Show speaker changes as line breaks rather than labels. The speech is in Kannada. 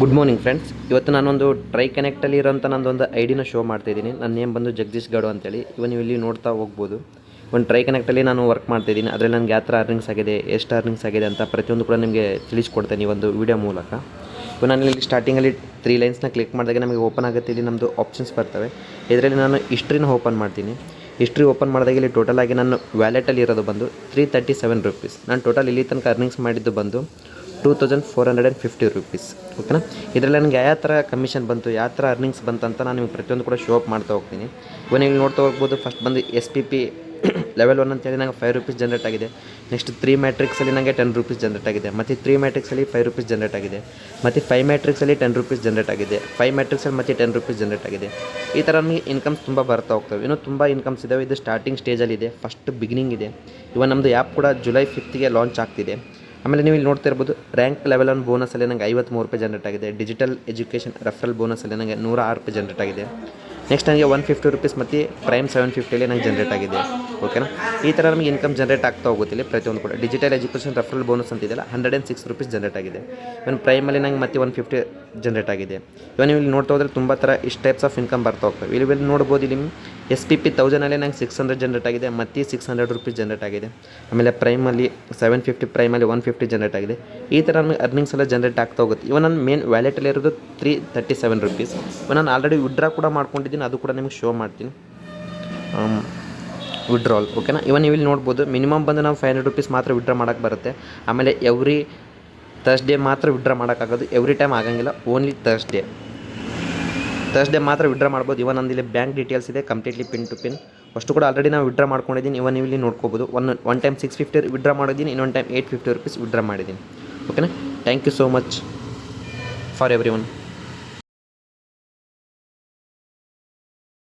Good morning friends. ಇವತ್ತು ನಾನೊಂದು ಟ್ರೈ ಕನೆಕ್ಟಲ್ಲಿ ಇರೋಂಥ ನಂದೊಂದು ಐಡಿನ ಶೋ ಮಾಡ್ತಾಯಿದ್ದೀನಿ. ನನ್ನ ನೇಮ್ ಬಂದು ಜಗದೀಶ್ ಗೌಡ ಅಂತೇಳಿ. ನೀವು ಇಲ್ಲಿ ನೋಡ್ತಾ ಹೋಗ್ಬೋದು. ಒಂದು ಟ್ರೈ ಕನೆಕ್ಟಲ್ಲಿ ನಾನು ವರ್ಕ್ ಮಾಡ್ತಾಯಿದ್ದೀನಿ. ಅದರಲ್ಲಿ ನನಗೆ ಯಾವ ಥರ ಅರ್ನಿಂಗ್ಸ್ ಆಗಿದೆ, ಎಷ್ಟು ಅರ್ನಿಂಗ್ಸ್ ಆಗಿದೆ ಅಂತ ಪ್ರತಿಯೊಂದು ಕೂಡ ನಿಮಗೆ ತಿಳಿಸ್ಕೊಡ್ತೇನೆ ಈ ಒಂದು ವಿಡಿಯೋ ಮೂಲಕ. ಇವಾಗ ನಾನು ಇಲ್ಲಿ ಸ್ಟಾರ್ಟಿಂಗಲ್ಲಿ 3 ಲೈನ್ಸ್ನ ಕ್ಲಿಕ್ ಮಾಡಿದಾಗ ನಮಗೆ ಓಪನ್ ಆಗುತ್ತೆ. ಇಲ್ಲಿ ನಮ್ಮದು ಆಪ್ಷನ್ಸ್ ಬರ್ತವೆ. ಇದರಲ್ಲಿ ನಾನು ಹಿಸ್ಟ್ರಿನ ಓಪನ್ ಮಾಡ್ತೀನಿ. ಹಿಸ್ಟ್ರಿ ಓಪನ್ ಮಾಡಿದಾಗ ಇಲ್ಲಿ ಟೋಟಲಾಗಿ ನನ್ನ ವ್ಯಾಲೆಟಲ್ಲಿ ಇರೋದು ಬಂದು 337 ರುಪೀಸ್. ನಾನು ಟೋಟಲ್ ಇಲ್ಲಿ ತನಕ ಅರ್ನಿಂಗ್ಸ್ ಮಾಡಿದ್ದು ಬಂದು 2450 ರುಪೀಸ್. ಓಕೆನಾ. ಇದರಲ್ಲಿ ನನಗೆ ಯಾವ ಥರ ಕಮಿಷನ್ ಬಂತು, ಯಾವ ಥರ ಅರ್ನಿಂಗ್ಸ್ ಬಂತು ಅಂತ ನಾನು ನಿಮಗೆ ಪ್ರತಿಯೊಂದು ಕೂಡ ಶೋ ಅಪ್ ಮಾಡ್ತಾ ಹೋಗ್ತೀನಿ. ಇವಾಗ ನೀವು ನೋಡ್ತಾ ಹೋಗ್ಬೋದು. ಫಸ್ಟ್ ಬಂದು SPP ಲೆವೆಲ್ 1 ಅಂತೇಳಿ ನನಗೆ 5 ರುಪೀಸ್ ಜನ್ರೇಟ್ ಆಗಿದೆ. ನೆಕ್ಸ್ಟ್ 3 ಮ್ಯಾಟ್ರಿಕ್ಸಲ್ಲಿ ನನಗೆ 10 ರುಪೀಸ್ ಜನ್ರೇಟ್ ಆಗಿದೆ. ಮತ್ತು 3 ಮ್ಯಾಟ್ರಿಕ್ಸಲ್ಲಿ 5 ರುಪೀಸ್ ಜನ್ರೇಟ್ ಆಗಿದೆ. ಮತ್ತು 5 ಮ್ಯಾಟ್ರಿಕ್ಸಲ್ಲಿ 10 ರುಪೀಸ್ ಜನ್ರೇಟ್ ಆಗಿದೆ. 5 ಮ್ಯಾಟ್ರಿಕ್ಸಲ್ಲಿ ಮತ್ತೆ 10 ರುಪೀಸ್ ಜನ್ರೇಟ್ ಆಗಿದೆ. ಈ ಥರ ನಮಗೆ ಇನ್ಕಮ್ಸ್ ತುಂಬ ಬರ್ತಾ ಹೋಗ್ತವೆ. ಇನ್ನೂ ತುಂಬ ಇನ್ಕಮ್ಸ್ ಇದ್ದಾವೆ. ಇದು ಸ್ಟಾರ್ಟಿಂಗ್ ಸ್ಟೇಜಲ್ಲಿದೆ, ಫಸ್ಟ್ ಬಿಗಿನಿಂಗ್ ಇದೆ. ಇವಾಗ ನಮ್ಮದು ಆ್ಯಪ್ ಕೂಡ ಜುಲೈ 5ಗೆ ಲಾಂಚ್ ಆಗ್ತಿದೆ. ಆಮೇಲೆ ನೀವು ಇಲ್ಲಿ ನೋಡ್ತಾ ಇರ್ಬೋದು, ರ್ಯಾಂಕ್ ಲೆವೆಲ್ 1 ಬೋನಸಲ್ಲಿ ನನಗೆ 53 ರೂಪಾಯಿ ಜನ್ರೇಟ್ ಆಗಿದೆ. ಡಿಜಿಟಲ್ ಎಜುಕೇಷನ್ ರೆಫರಲ್ ಬೋನಸಲ್ಲಿ ನನಗೆ 106 ರೂಪಾಯಿ ಜನ್ರೇಟ್ ಆಗಿದೆ. ನೆಕ್ಸ್ಟ್ ನನಗೆ 150 ರುಪೀಸ್ ಮತ್ತು ಪ್ರೈಮ್ 750 ನನಗೆ ಜನ್ರೇಟ್ ಆಗಿದೆ. ಓಕೆನಾ. ಈ ಥರ ನಮಗೆ ಇನ್ಕಮ್ ಜನ್ರೇಟ್ ಆಗ್ತಾ ಹೋಗುತ್ತಿಲ್ಲ ಪ್ರತಿಯೊಂದು ಕೂಡ. ಡಿಜಿಟಲ್ ಎಜುಕೇಷನ್ ರೆಫರಲ್ ಬೋನಸ್ ಅಂತಿದೆಯಲ್ಲ, 106 ರುಪೀಸ್ ಜನ್ರೇಟ್ ಆಗಿದೆ. ಇವನ್ ಪ್ರೈಮಲ್ಲಿ ನಂಗೆ ಮತ್ತೆ 150 ಜನ್ರೇಟ್ ಆಗಿದೆ. ಇವಾಗ ನೀವು ಇಲ್ಲಿ ನೋಡ್ತಾ ಹೋದರೆ ತುಂಬ ಥರ ಇಷ್ಟು ಟೈಪ್ಸ್ ಆಫ್ ಇನ್ಕಮ್ ಬರ್ತಾ ಹೋಗ್ತವೆ. ಇಲ್ಲಿ ನೋಡ್ಬೋದು. ಇಲ್ಲಿ SPP 1000ಅಲ್ಲಿ ನಂಗೆ 600 ಜನ್ರೇಟ್ ಆಗಿದೆ. ಮತ್ತು 600 ರುಪೀಸ್ ಜನ್ರೇಟ್ ಆಗಿದೆ. ಆಮೇಲೆ ಪ್ರೈಮಲ್ಲಿ 750, ಪ್ರೈಮಲ್ಲಿ 150 ಜನ್ರೇಟ್ ಆಗಿದೆ. ಈ ಥರ ನಮಗೆ ಅರ್ನಿಂಗ್ಸ್ ಎಲ್ಲ ಜನ್ರೇಟ್ ಆಗ್ತಾ ಹೋಗುತ್ತೆ. ಇವಾಗ ನನ್ನ ಮೇನ್ ವ್ಯಾಲೆಟಲ್ಲಿ ಇರೋದು 337 ರುಪೀಸ್. ಇವಾಗ ನಾನು ಆಲ್ರೆಡಿ ವಿಡ್ರಾ ಕೂಡ ಮಾಡ್ಕೊಂಡಿದ್ದೀನಿ, ಅದು ಕೂಡ ನಿಮಗೆ ಶೋ ಮಾಡ್ತೀನಿ. ವಿಡ್ರಾಲ್. ಓಕೆನಾ. ಇವಾಗ ನೀವು ಇಲ್ಲಿ ನೋಡ್ಬೋದು, ಮಿನಿಮಮ್ ಬಂದು ನಾವು 500 ರುಪೀಸ್ ಮಾತ್ರ ವಿಡ್ರಾ ಮಾಡೋಕ್ಕೆ ಬರುತ್ತೆ. ಆಮೇಲೆ ಎವ್ರಿ ಥರ್ಸ್ಡೇ ಮಾತ್ರ ವಿಡ್ರಾ ಮಾಡೋಕ್ಕಾಗೋದು. ಎವ್ರಿ ಟೈಮ್ ಆಗಂಗಿಲ್ಲ, ಓನ್ಲಿ ಥರ್ಸ್ಡೇ ಮಾತ್ರ ವಿಡ್ರಾ ಮಾಡ್ಬೋದು. ಇವಾಗ ನಂದು ಇಲ್ಲಿ ಬ್ಯಾಂಕ್ ಡೀಟೇಲ್ಸ್ ಇದೆ, ಕಂಪ್ಲೀಟ್ಲಿ ಪಿನ್ ಟು ಪಿನ್. ಅಷ್ಟು ಕೂಡ ಆಲ್ರೆಡಿ ನಾವು ವಿಡ್ರಾ ಮಾಡ್ಕೊಂಡಿದ್ದೀನಿ. ಇವಾಗ ನೀವು ಇಲ್ಲಿ ನೋಡ್ಕೋಬೋದು. ಒನ್ ಟೈಮ್ 650 ವಿಡ್ರಾ ಮಾಡಿದ್ದೀನಿ, ಇನ್ನೊಂದು ಟೈಮ್ 850 ರುಪೀಸ್ ವಿಡ್ರಾ ಮಾಡಿದ್ದೀನಿ. ಓಕೆನಾ. Thank you so much for every one.